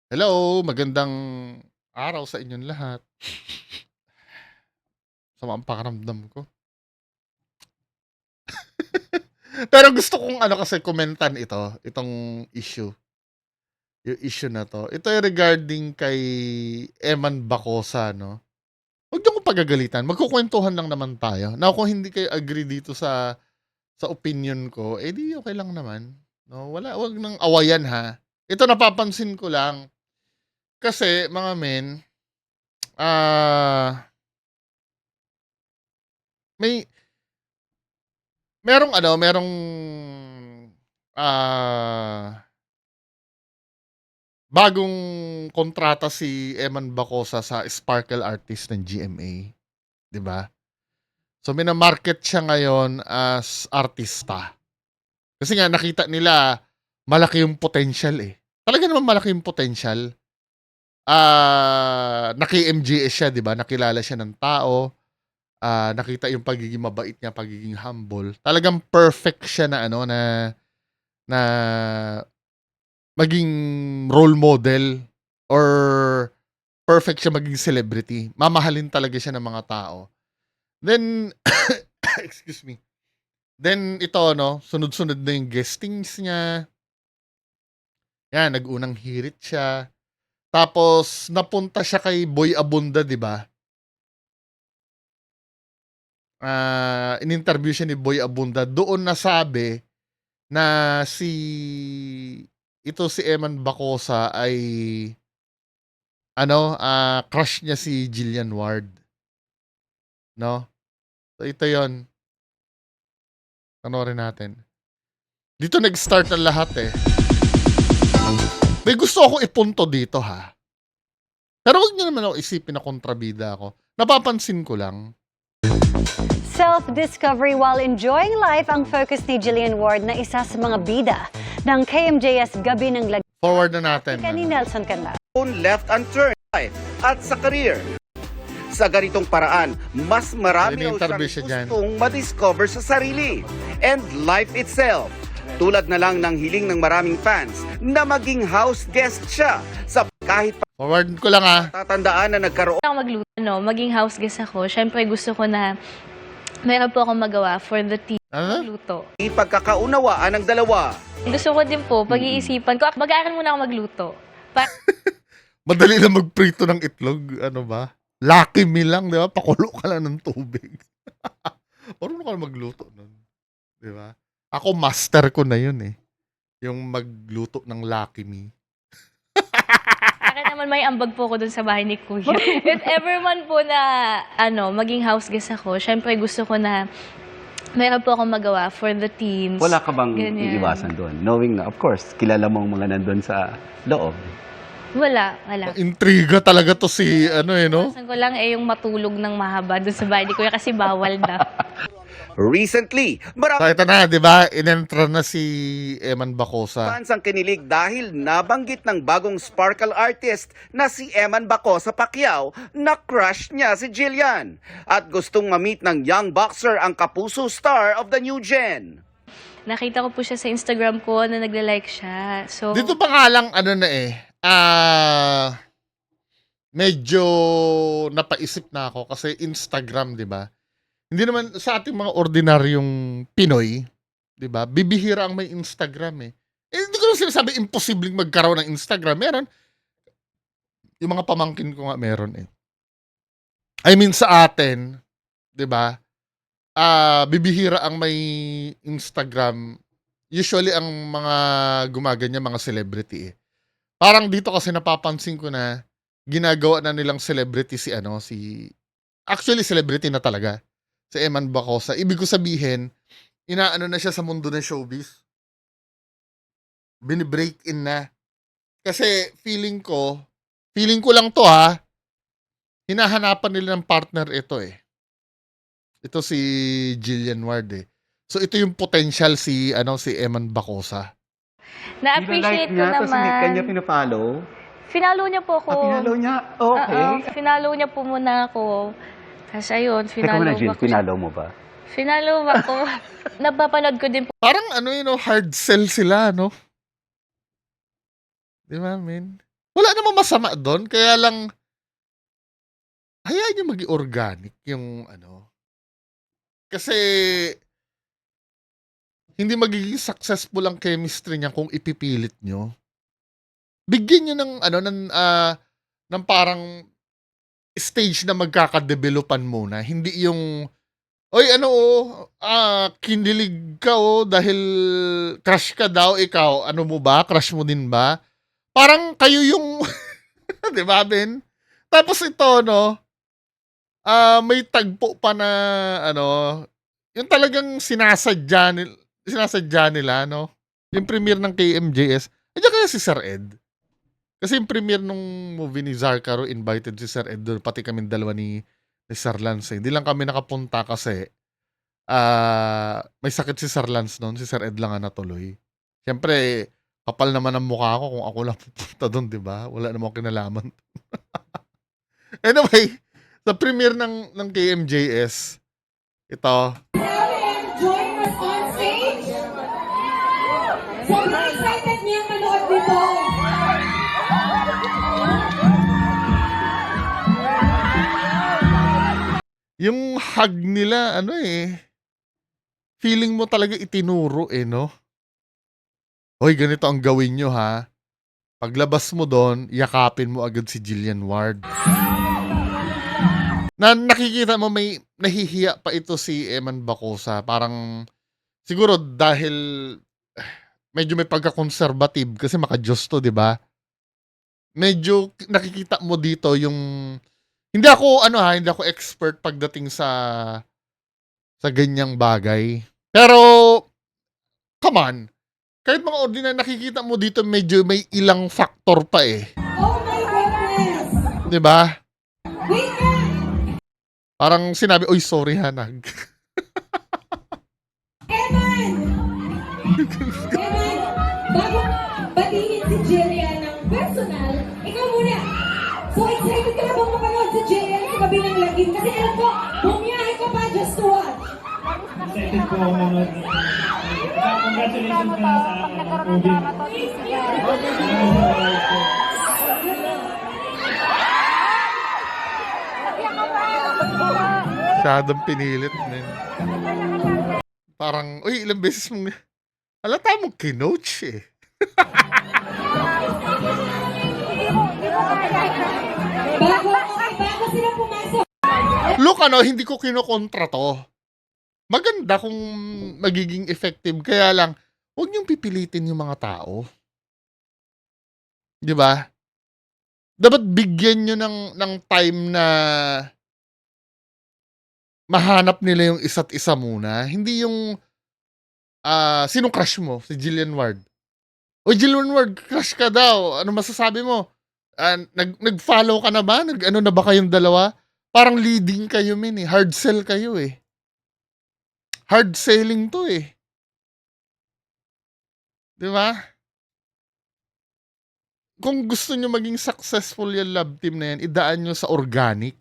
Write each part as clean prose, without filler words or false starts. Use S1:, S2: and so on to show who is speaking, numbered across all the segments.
S1: Hello, magandang araw sa inyong lahat. Sama ang pakiramdam ko. Pero gusto kong kasi komentan itong issue, yung issue na 'to. Ito yung regarding kay Eman Bacosa 'no. Huwag niyo akong pagagalitan, magkukuwentuhan lang naman tayo. Na kung hindi kayo agree dito sa opinion ko, eh, di okey lang naman 'no. 'Wag ng awayan ha. Ito napapansin ko lang, kasi mga men, ah, may merong ah, bagong kontrata si Eman Bacosa sa Sparkle Artist ng GMA, 'di ba? So mina-market siya ngayon as artista. Kasi nga nakita nila malaki yung potential, eh. Talaga namang malaki yung potential. Naki-MGS siya, 'di ba? Nakilala siya ng tao, nakita yung pagiging mabait niya, pagiging humble. Talagang perfect siya na na maging role model or perfect siya maging celebrity. Mamahalin talaga siya ng mga tao. Then, excuse me. Then ito 'no, sunod-sunod na yung guestings niya. Yan, nag-unang hirit siya. Tapos napunta siya kay Boy Abunda, 'di ba? In-interview siya ni Boy Abunda. Doon nasabi na si Eman Bacosa ay crush niya si Jillian Ward, 'no? So ito 'yon, panoorin natin. Dito nag-start ang lahat, eh. May gusto akong ipunto dito, ha. Pero wag niyo naman ako isipin na kontrabida ako. Napapansin ko lang.
S2: Self-discovery while enjoying life ang focus ni Jillian Ward na isa sa mga bida ng KMJS Gabi ng Lag...
S1: Forward na natin.
S2: Ni Nelson Canla.
S3: Left unturned life at sa career. Sa ganitong paraan, mas marami raw
S1: Ini-interview siya
S3: siyang
S1: dyan.
S3: gustong madiscover sa sarili and life itself. Tulad na lang ng hiling ng maraming fans na maging house guest siya sa kahit
S1: Forward ko lang, ha.
S3: tatandaan na nagkaroon
S4: Ako magluto, maging house guest ako. Siyempre gusto ko na meron po akong magawa for the team.
S1: Ano?
S4: Magluto.
S3: pagkakaunawaan ng dalawa.
S4: Gusto ko din po, pag-iisipan ko, mag-aaral muna ako magluto.
S1: Madali lang magprito ng itlog. Ano ba? Lucky Me lang, di ba? Pakulo ka lang ng tubig. Marunong ka na magluto nun. Di ba? Ako, master ko na yun, eh. Yung magluto ng Lucky Me.
S4: Akin naman may ambag po ako dun sa bahay ni Kuya. If ever man po na, maging house guest ako, siyempre gusto ko na meron po akong magawa for the teams.
S5: Wala ka bang
S4: Ganyan.
S5: iiwasan doon? Knowing na, of course, kilala mo ang mga nandun sa loob.
S4: Wala.
S1: Intriga talaga to si, no?
S4: Iwasan ko lang yung matulog ng mahaba dun sa bahay ni Kuya kasi bawal na.
S3: Recently,
S1: So,
S3: marami
S1: ito na, di ba? Inentra na si Eman Bacosa.
S3: fans ang kinilig dahil nabanggit ng bagong Sparkle artist na si Eman Bacosa Pacquiao na crush niya si Jillian at gustong ma-meet ng young boxer ang kapuso star of the new gen.
S4: Nakita ko po siya sa Instagram ko na nagla-like siya. So,
S1: Dito pa nga lang, medyo napaisip na ako kasi Instagram, di ba? Hindi naman sa ating mga ordinaryong Pinoy, 'di ba? Bibihira ang may Instagram, eh. Hindi ko naman sinasabi imposibleng magkaroon ng Instagram. Meron. Yung mga pamangkin ko nga meron, eh. I mean sa atin, 'di ba? Bibihira ang may Instagram. Usually ang mga gumaganyan mga celebrity, eh. Parang dito kasi napapansin ko na ginagawa na nilang celebrity actually celebrity na talaga. Si Eman Bacosa. Ibig ko sabihin, inaano na siya sa mundo ng showbiz. Bini-break in na. Kasi feeling ko lang to, ha, hinahanapan nila ng partner ito, eh. Ito si Jillian Ward, eh. So ito yung potential si Eman Bacosa.
S4: na-appreciate ko
S5: niya, tapos hindi kanya
S4: naman.
S5: pinapollow.
S4: Finalo niya po ako.
S5: Pinalo niya? Okay.
S4: Finalo niya po muna ako. Tapos ayun,
S5: Teka muna, Jill,
S4: ako.
S5: pinalo mo ba?
S4: Finalo ako. Napapanood ko din po.
S1: Parang hard sell sila, no? Di ba, men? Wala namang masama doon, kaya lang hayaan niyo maging organic yung ano. Kasi hindi magiging successful ang chemistry niya kung ipipilit niyo. Bigyan niyo ng ano ng parang stage na magkakadevelopan muna, hindi yung oy ano kinilig ka dahil crush ka daw ikaw, ano mo ba, crush mo din ba? Parang kayo yung 'di ba, Ben? Tapos ito 'no, may tagpo pa na ano, yung talagang sinasadya nila 'no, yung premiere ng KMJS. Andiyan kaya si Sir Ed? Kasi yung premiere nung movie ni Zarkaro, invited si Sir Ed doon, pati kaming dalawa ni Sir Lance. Hindi lang kami nakapunta kasi may sakit si Sir Lance noon, si Sir Ed lang ang natuloy. Siyempre, kapal naman ang mukha ko kung ako lang pupunta doon, di ba? Wala namang kinalaman. Anyway, sa premiere ng KMJS, ito,
S6: Join us on stage. Sobrang excited niya manood dito.
S1: yung hug nila, ano feeling mo talaga itinuro no? Hoy, ganito ang gawin nyo ha. Paglabas mo doon, yakapin mo agad si Jillian Ward. Na nakikita mo may nahihiya pa ito si Eman Bacosa. Parang siguro dahil medyo may pagka-conservative kasi maka-Diyos to, di ba? Medyo nakikita mo dito yung hindi ako expert pagdating sa ganyang bagay. Pero come on. Kahit mga ordinary nakikita mo dito medyo may ilang factor pa
S6: Oh my goodness!
S1: 'Di ba?
S6: Wait lang!
S1: Parang sinabi, "Oy, sorry ha, nag."
S6: Eman! Eman, bago batiin si Jillian ng personal, ikaw muna. So excited ka na bang mapanood si Jillian sa gabi ng lagim? Kasi alam ko, bumiyahe ka pa just to watch.
S7: Excited po ako manood. Congratulations pala sa movie.
S1: Masyadong pinilit, men. Parang, uy, ilang beses mong halata mong kinoach
S6: Bago sila pumasok.
S1: Look, hindi ko kinokontra to. Maganda kung magiging effective. Kaya lang, huwag niyong pipilitin yung mga tao. Di ba? Dapat bigyan nyo ng time na mahanap nila yung isa't isa muna. Hindi yung, sinong crush mo? Si Jillian Ward. O Jillian Ward, crush ka daw. Ano masasabi mo? Nag-follow ka na ba? Ano na ba kayong dalawa? Parang leading kayo, min. Hard sell kayo Hard selling to Di ba? Kung gusto nyo maging successful yung love team na yan, idaan nyo sa organic.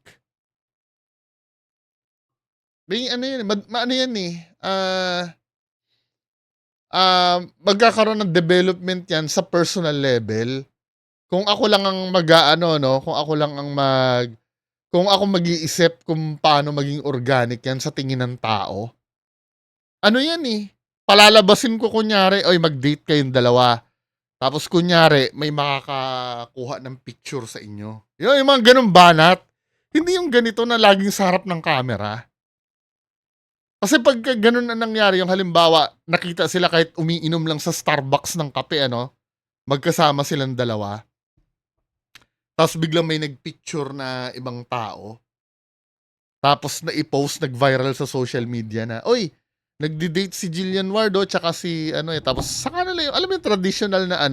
S1: May ano yan, ano yan magkakaroon ng development yan sa personal level. Kung ako lang ang kung ako mag-iisip kung paano maging organic yan sa tingin ng tao, ano yan palalabasin ko kunyari, oy mag-date kayong dalawa. Tapos kunyari, may makakakuha ng picture sa inyo. Yung mga ganun banat. Hindi yung ganito na laging sa harap ng camera. Kasi pag ganun na nangyari, yung halimbawa, nakita sila kahit umiinom lang sa Starbucks ng kape, magkasama silang dalawa. Tapos biglang may nagpicture na ibang tao. Tapos na-i-post, nag-viral sa social media na, oy, nagdi-date si Jillian Ward tsaka si tapos saka nila yung alam mo yung traditional na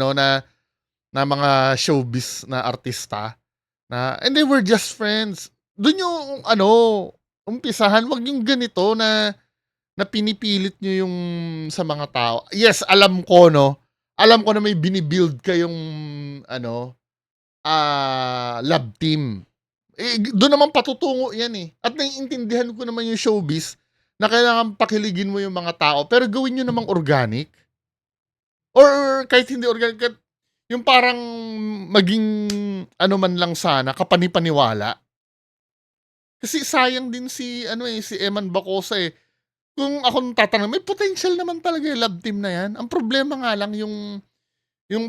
S1: na mga showbiz na artista na and they were just friends. Doon yung umpisahan, wag yung ganito na pinipilit nyo yung sa mga tao. Yes, alam ko na may binibuild kayong love team. Doon naman patutungo yan At naiintindihan ko naman yung showbiz na kailangan pakiligin mo yung mga tao, pero gawin nyo namang organic. Or kahit hindi organic, yung parang maging ano man lang sana, kapani-paniwala. Kasi sayang din si ano, si Eman Bacosa, eh. Kung akong tatanungin, may potential naman talaga yung love team na 'yan. Ang problema nga lang yung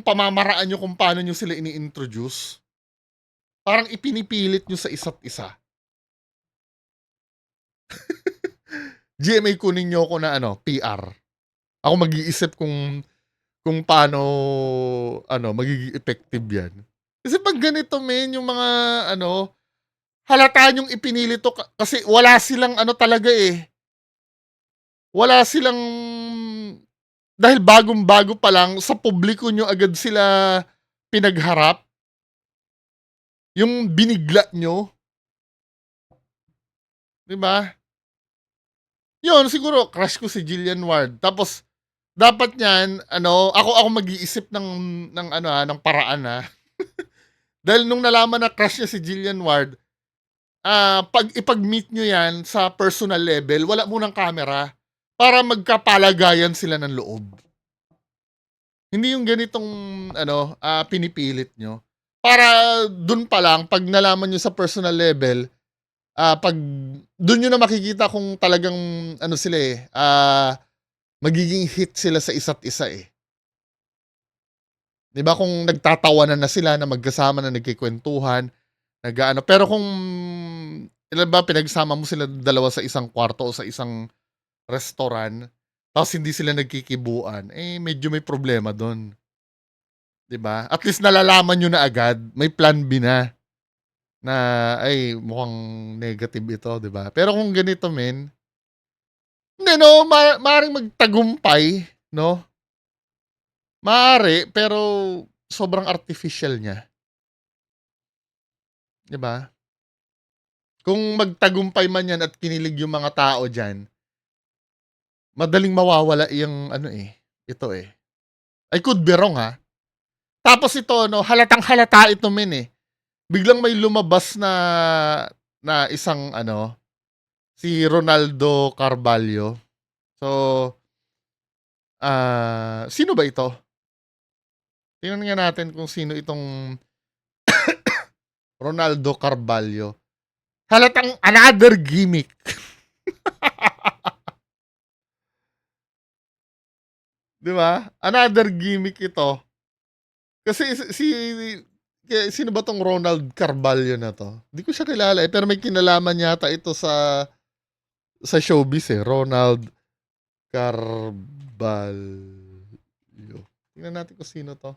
S1: pamamaraan niyo kung paano niyo sila ini-introduce. Parang ipinipilit niyo sa isa't isa. GMA kunin niyo ako na ano, PR. Ako mag-iisip kung paano ano, magiging effective 'yan. Kasi 'pag ganito men, yung mga ano, halata niyong ipinilit 'to kasi wala silang ano talaga, eh, wala silang dahil bagong-bago pa lang sa publiko niyo agad sila pinagharap. Yung binigla niyo, 'di ba? Yun siguro crush ko si Jillian Ward tapos dapat niyan ano, ako mag-iisip ng ano, ng paraan, Dahil nung nalaman na crush niya si Jillian Ward, 'pag ipag-meet niyo 'yan sa personal level, wala munang camera para magkapalagayan sila ng loob. Hindi yung ganitong ano, pinipilit niyo. Para dun pa lang 'pag nalaman niyo sa personal level, 'pag dun niyo na makikita kung talagang ano sila, magiging hit sila sa isa't isa, eh. 'Di ba kung nagtatawanan na sila na magkasama na nagkukuwentuhan, nag-aano pero kung ilan ba pinagsama mo silang dalawa sa isang kwarto o sa isang restaurant, tapos hindi sila nagkikibuan, eh, medyo may problema dun, 'di ba? At least nalalaman niyo na agad, may plan B na, na, ay mukhang negative ito, 'di ba? Pero kung ganito men, hindi 'no, maaaring magtagumpay 'no, maaari pero sobrang artificial niya, 'di ba? Kung magtagumpay man 'yan at kinilig yung mga tao diyan, madaling mawawala yung ano, ito, I could be wrong, Tapos ito 'no, halatang-halata ito men, biglang may lumabas na isang ano, si Ronaldo Carvalho. So, sino ba ito? Tingnan nga natin kung sino itong Ronaldo Carvalho. Halatang another gimmick. 'Di ba? Another gimmick ito. Kasi sino ba 'tong Ronald Carvalho na 'to? Di ko siya kilala, pero may kinalaman yata ito sa showbiz, Ronald Carvalho. Tingnan natin kung sino 'to.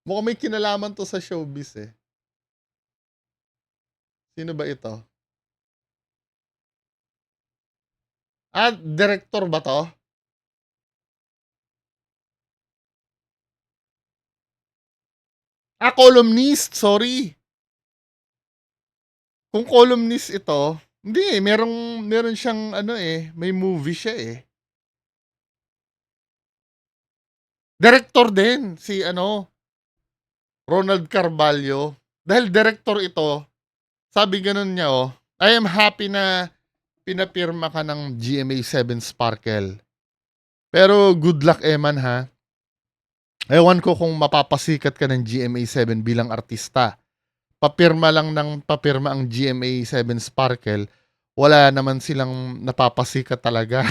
S1: Mukhang may kinalaman 'to sa showbiz, Sino ba ito? Direktor ba 'to? Columnist, sorry. Kung columnist ito, hindi, meron siyang ano, may movie siya, Direktor din si ano, Ronald Carvalho. Dahil direktor ito, sabi gano'n niya, I am happy na pinapirma ka ng GMA7 Sparkle. Pero good luck, Eman, ha? Ewan ko kung mapapasikat ka ng GMA7 bilang artista. Papirma lang ng papirma ang GMA7 Sparkle. Wala naman silang napapasikat talaga.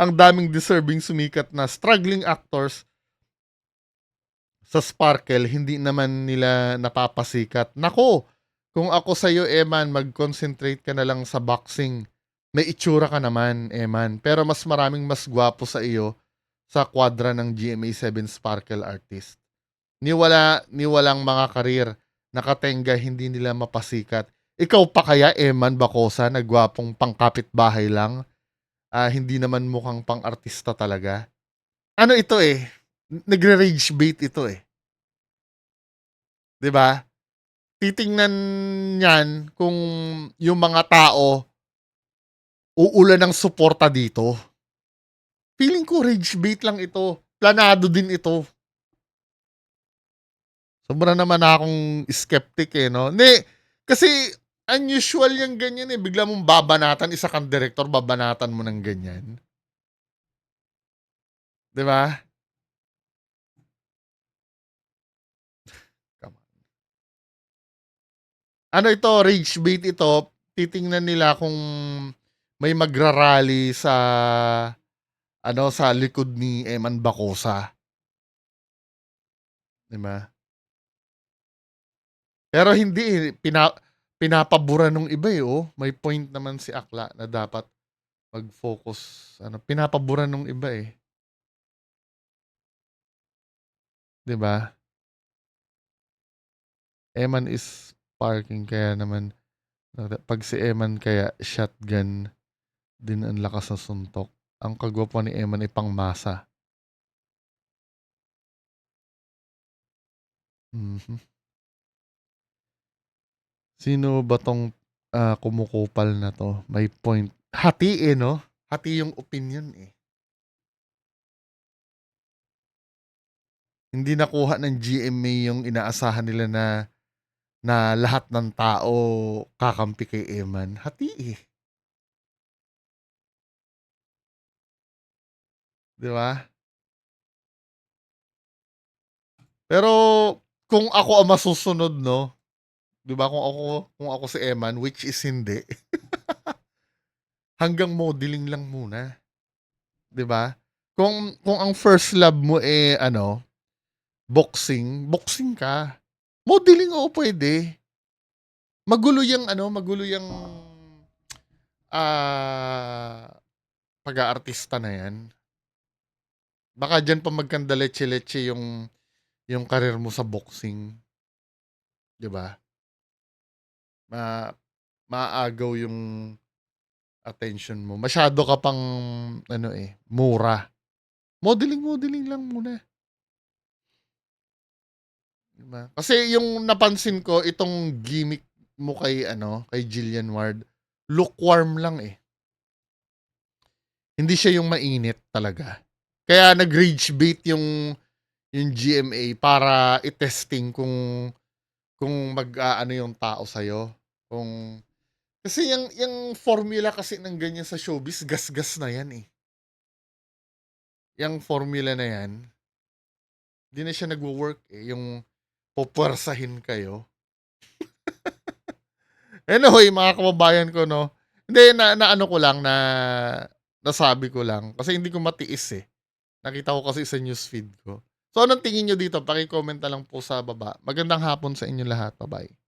S1: Ang daming deserving sumikat na struggling actors sa Sparkle, hindi naman nila napapasikat. Nako, kung ako sa'yo, Eman, mag-concentrate ka na lang sa boxing. May itsura ka naman, Eman. Pero mas maraming mas gwapo sa iyo sa kwadra ng GMA7 Sparkle artist. Niwalang mga karir, nakatenga, hindi nila mapasikat. Ikaw pa kaya, Eman Bacosa, na gwapong pangkapitbahay lang? Hindi naman mukhang pang-artista talaga. Ano ito, nagre-rage bait ito, 'di ba? Titingnan niyan kung yung mga tao uulan ng suporta dito. Feeling ko rage bait lang ito. Planado din ito. Sobra naman akong skeptic, no? Hindi, kasi unusual yung ganyan, Bigla mong babanatan, isa kang director, babanatan mo ng ganyan. 'Di ba? Ano ito, rage bait ito. Titingnan nila kung may magrarally sa sa likod ni Eman Bacosa, 'di ba? Pero hindi pinapabura nung iba may point naman si Akla na dapat mag-focus pinapabura nung iba 'di ba? Eman is parking kaya naman pag si Eman kaya shotgun din ang lakas ng suntok. Ang kagwapuan ni Eman ay pangmasa. Mhm. Sino ba 'tong, kumukupal na 'to? May point. Hati, 'no? Hati yung opinion, Hindi nakuha ng GMA yung inaasahan nila na lahat ng tao kakampi kay Eman. Hati, 'di ba? Pero kung ako ang masusunod 'no, 'di ba kung ako si Eman, which is hindi, hanggang modeling lang muna, 'di ba? Kung ang first love mo boxing, boxing ka. Modeling, oo, pwede. Magulo yung pag-aartista na yan. Baka dyan pa magkanda leche-leche yung karir mo sa boxing. 'Di ba? Ma Maagaw yung attention mo. Masyado ka pang mura. Modeling lang muna. 'Di ba? Kasi yung napansin ko itong gimmick mo kay Jillian Ward, lukewarm lang Hindi siya yung mainit talaga. Kaya nag-rage bait yung GMA para i-testing kung mag-aano yung tao sa'yo. Kasi yung formula kasi ng ganyan sa showbiz, gas-gas na yan Yung formula na yan, hindi na siya nagwo-work yung pupwersahin kayo. Anyway, mga kababayan ko, no? Hindi, na ano ko lang, nasabi ko lang. Kasi hindi ko matiis Nakita ko kasi sa newsfeed ko. So, anong tingin nyo dito? Paki-comment na lang po sa baba. Magandang hapon sa inyo lahat. Bye-bye.